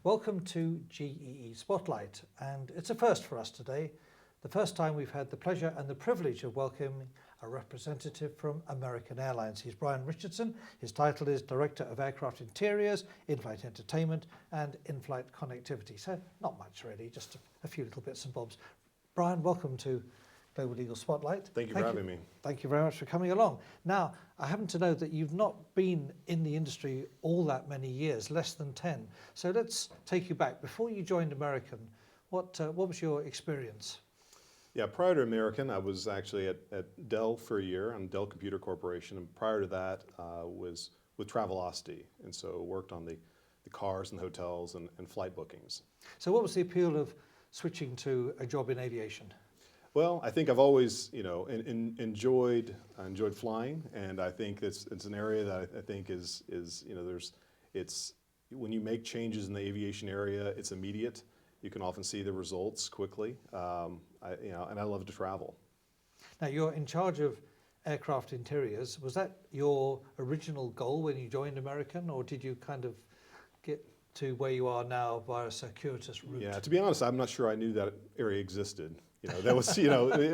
Welcome to GEE Spotlight, and it's a first for us today. The first time we've had the pleasure and the privilege of welcoming a representative from American Airlines. He's Brian Richardson. His title is Director of Aircraft Interiors, In-Flight Entertainment and In-Flight Connectivity. So not much really, just a few little bits and bobs. Brian, welcome to Global Eagle Spotlight. Thank you for having me. Thank you very much for coming along. Now, I happen to know that you've not been in the industry all that many years, less than 10. So let's take you back. Before you joined American, what was your experience? Yeah, prior to American, I was actually at Dell for a year on Dell Computer Corporation, and prior to that was with Travelocity, and so worked on the cars and hotels and flight bookings. So what was the appeal of switching to a job in aviation? Well, I think I've always, enjoyed flying, and I think it's an area that I think is it's when you make changes in the aviation area, it's immediate. You can often see the results quickly, and I love to travel. Now, you're in charge of aircraft interiors. Was that your original goal when you joined American, or did you kind of get to where you are now via a circuitous route? Yeah, to be honest, I'm not sure I knew that area existed. That was,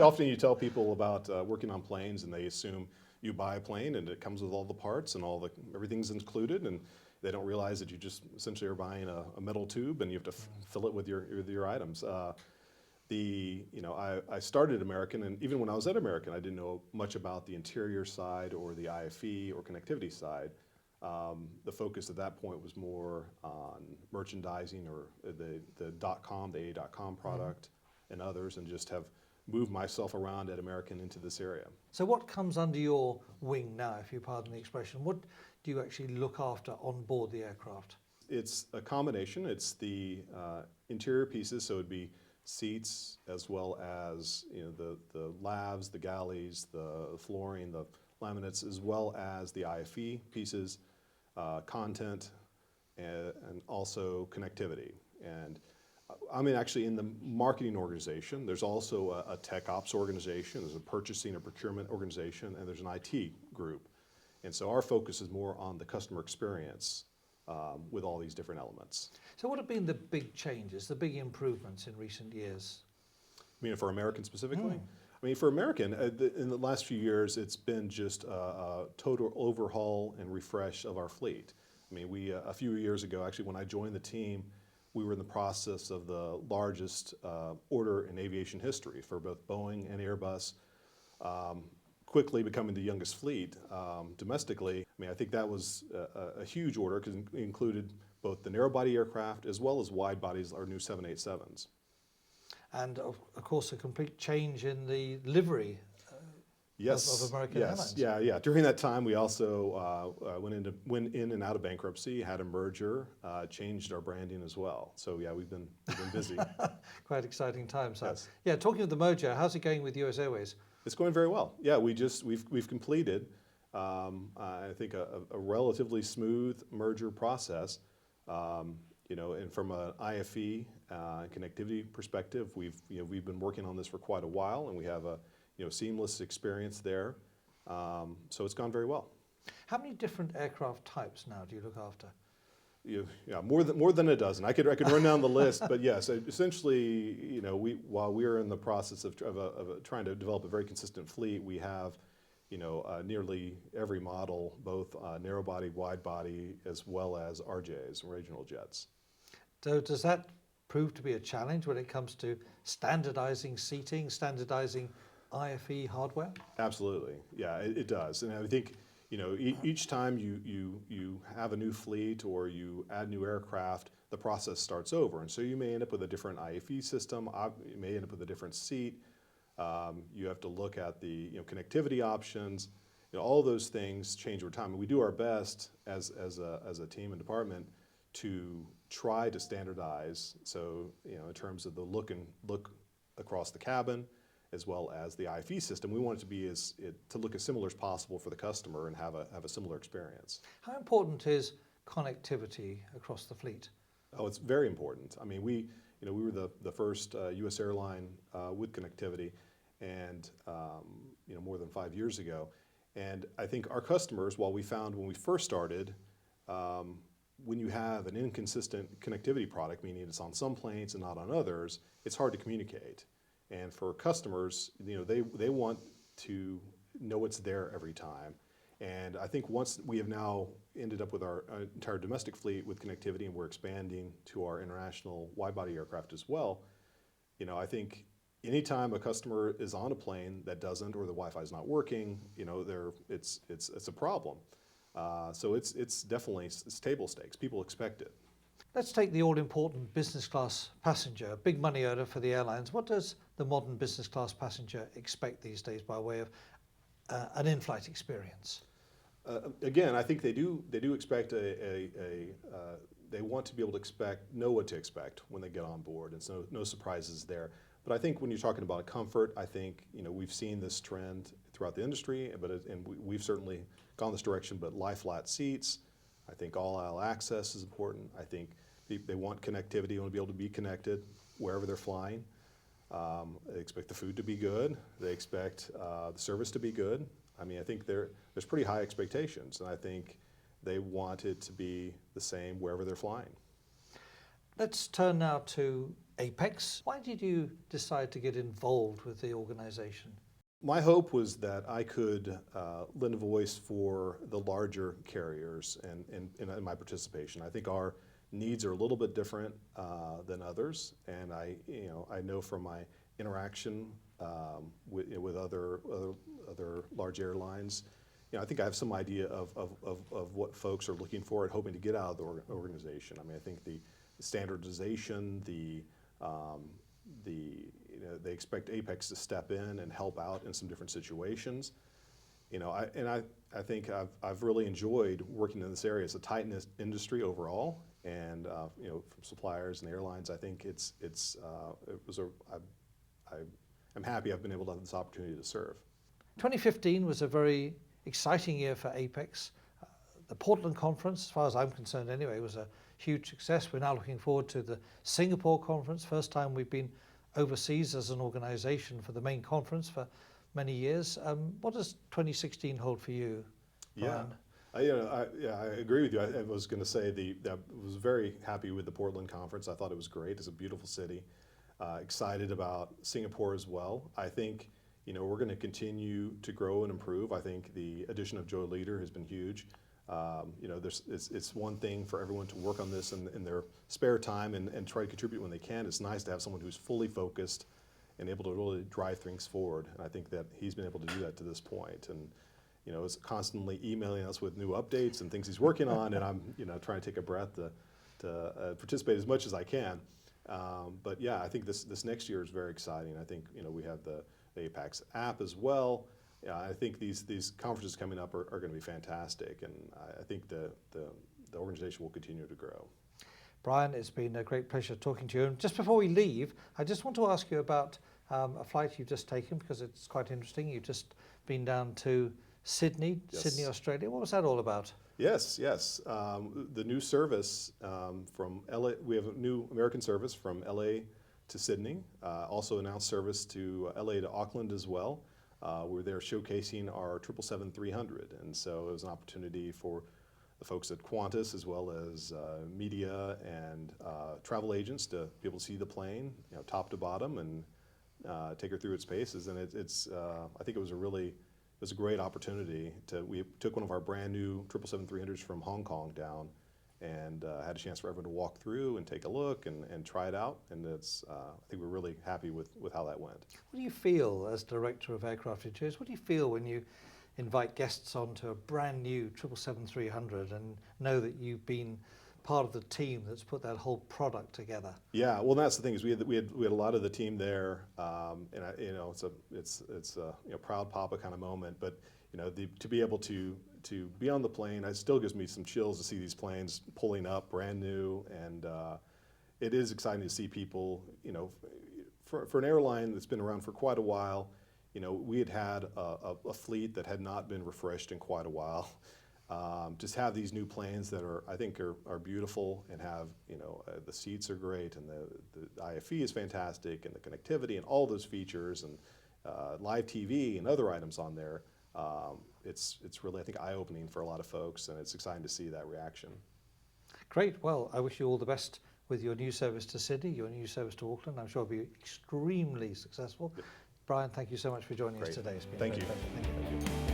often you tell people about working on planes and they assume you buy a plane and it comes with all the parts and everything's included, and they don't realize that you just essentially are buying a metal tube and you have to fill it with your items. I started American, and even when I was at American, I didn't know much about the interior side or the IFE or connectivity side. The focus at that point was more on merchandising or the .com, the A.com product, and others, and just have moved myself around at American into this area. So what comes under your wing now, if you pardon the expression? What do you actually look after on board the aircraft? It's a combination. It's the interior pieces, so it'd be seats as well as the lavs, the galleys, the flooring, the laminates, as well as the IFE pieces, content, and also connectivity. And I'm actually in the marketing organization. There's also a tech ops organization, there's a purchasing or procurement organization, and there's an IT group. And so our focus is more on the customer experience with all these different elements. So what have been the big changes, the big improvements in recent years? You mean for American specifically? I mean, for American, in the last few years, it's been just a total overhaul and refresh of our fleet. I mean, a few years ago, actually, when I joined the team, we were in the process of the largest order in aviation history for both Boeing and Airbus, quickly becoming the youngest fleet domestically. I mean, I think that was a huge order because it included both the narrow-body aircraft as well as wide bodies, our new 787s. And of course, a complete change in the livery of American Airlines. Yeah. During that time, we also went in and out of bankruptcy, had a merger, changed our branding as well. So yeah, we've been busy. Quite exciting times. Yes. Yeah. Talking of the merger, how's it going with US Airways? It's going very well. Yeah, we've completed, I think a relatively smooth merger process. And from an IFE connectivity perspective, we've been working on this for quite a while, and we have a seamless experience there. So it's gone very well. How many different aircraft types now do you look after? Yeah, more than a dozen. I could run down the list, but yes, essentially, while we are in the process of trying to develop a very consistent fleet, we have, nearly every model, both narrow body, wide body, as well as RJs, regional jets. So does that prove to be a challenge when it comes to standardizing seating, standardizing IFE hardware? Absolutely, yeah, it does, and I think each time you have a new fleet or you add new aircraft, the process starts over, and so you may end up with a different IFE system. You may end up with a different seat. You have to look at the connectivity options. All those things change over time, and we do our best as a team and department to try to standardize. So in terms of the look across the cabin, as well as the IFE system, we want it to be to look as similar as possible for the customer and have a similar experience. How important is connectivity across the fleet? Oh, it's very important. I mean, we were the first U.S. airline with connectivity, and more than 5 years ago. And I think our customers, while we found when we first started, when you have an inconsistent connectivity product, meaning it's on some planes and not on others, it's hard to communicate. And for customers, they want to know it's there every time. And I think once we have now ended up with our entire domestic fleet with connectivity, and we're expanding to our international wide-body aircraft as well, I think anytime a customer is on a plane that doesn't, or the Wi-Fi is not working, it's a problem. So it's definitely it's table stakes. People expect it. Let's take the all-important business class passenger, a big money earner for the airlines. What does the modern business class passenger expect these days by way of an in-flight experience? Again, I think they do expect they want to be able to know what to expect when they get on board, and so no surprises there. But I think when you're talking about comfort, I think we've seen this trend throughout the industry, and we've certainly gone this direction. But lie flat seats, I think all aisle access is important. I think they want connectivity, they want to be able to be connected wherever they're flying. They expect the food to be good. They expect the service to be good. I mean, I think there's pretty high expectations, and I think they want it to be the same wherever they're flying. Let's turn now to Apex. Why did you decide to get involved with the organization? My hope was that I could lend a voice for the larger carriers and in my participation. I think our needs are a little bit different than others, and I know from my interaction with other large airlines, I think I have some idea of what folks are looking for and hoping to get out of the organization. I mean, I think the standardization, they expect Apex to step in and help out in some different situations. I think I've really enjoyed working in this area. It's a tight industry overall, and from suppliers and airlines, I think I'm happy I've been able to have this opportunity to serve. 2015 was a very exciting year for Apex. The Portland conference, as far as I'm concerned anyway, was a huge success. We're now looking forward to the Singapore conference. First time we've been overseas as an organization for the main conference for many years. What does 2016 hold for you, Brian? I agree with you. I was going to say I was very happy with the Portland conference. I thought it was great. It's a beautiful city. Excited about Singapore as well. I think we're going to continue to grow and improve. I think the addition of Joe Leader has been huge. It's one thing for everyone to work on this in their spare time and try to contribute when they can. It's nice to have someone who's fully focused and able to really drive things forward. And I think that he's been able to do that to this point. And is constantly emailing us with new updates and things he's working on. And I'm trying to take a breath to participate as much as I can. But yeah, I think this next year is very exciting. I think we have the Apex app as well. I think these conferences coming up are going to be fantastic, and I think the organization will continue to grow. Brian, it's been a great pleasure talking to you. And just before we leave, I just want to ask you about a flight you've just taken, because it's quite interesting. You've just been down to Sydney, Yes. Sydney, Australia. What was that all about? Yes. The new service from LA, we have a new American service from LA to Sydney. Also announced service to LA to Auckland as well. We're there showcasing our 777-300, and so it was an opportunity for the folks at Qantas as well as media and travel agents to be able to see the plane, top to bottom, and take her through its paces. And I think it was a great opportunity. We took one of our brand new 777-300s from Hong Kong down, and had a chance for everyone to walk through and take a look and try it out. And I think we're really happy with how that went. What do you feel as Director of Aircraft Interiors? What do you feel when you invite guests onto a brand new 777-300 and know that you've been part of the team that's put that whole product together? Yeah, well, that's the thing is we had a lot of the team there, and it's a proud papa kind of moment. But to be able to be on the plane, it still gives me some chills to see these planes pulling up brand new, and it is exciting to see people. For an airline that's been around for quite a while, we had a fleet that had not been refreshed in quite a while. Just have these new planes that I think are beautiful, and have the seats are great, and the IFE is fantastic, and the connectivity and all those features, and live TV and other items on there. It's really, I think, eye-opening for a lot of folks, and it's exciting to see that reaction. Great. Well, I wish you all the best with your new service to Sydney, your new service to Auckland. I'm sure it'll be extremely successful. Yep. Brian, thank you so much for joining us Great. today. It's been a Thank great you. pleasure. Thank you. Thank you.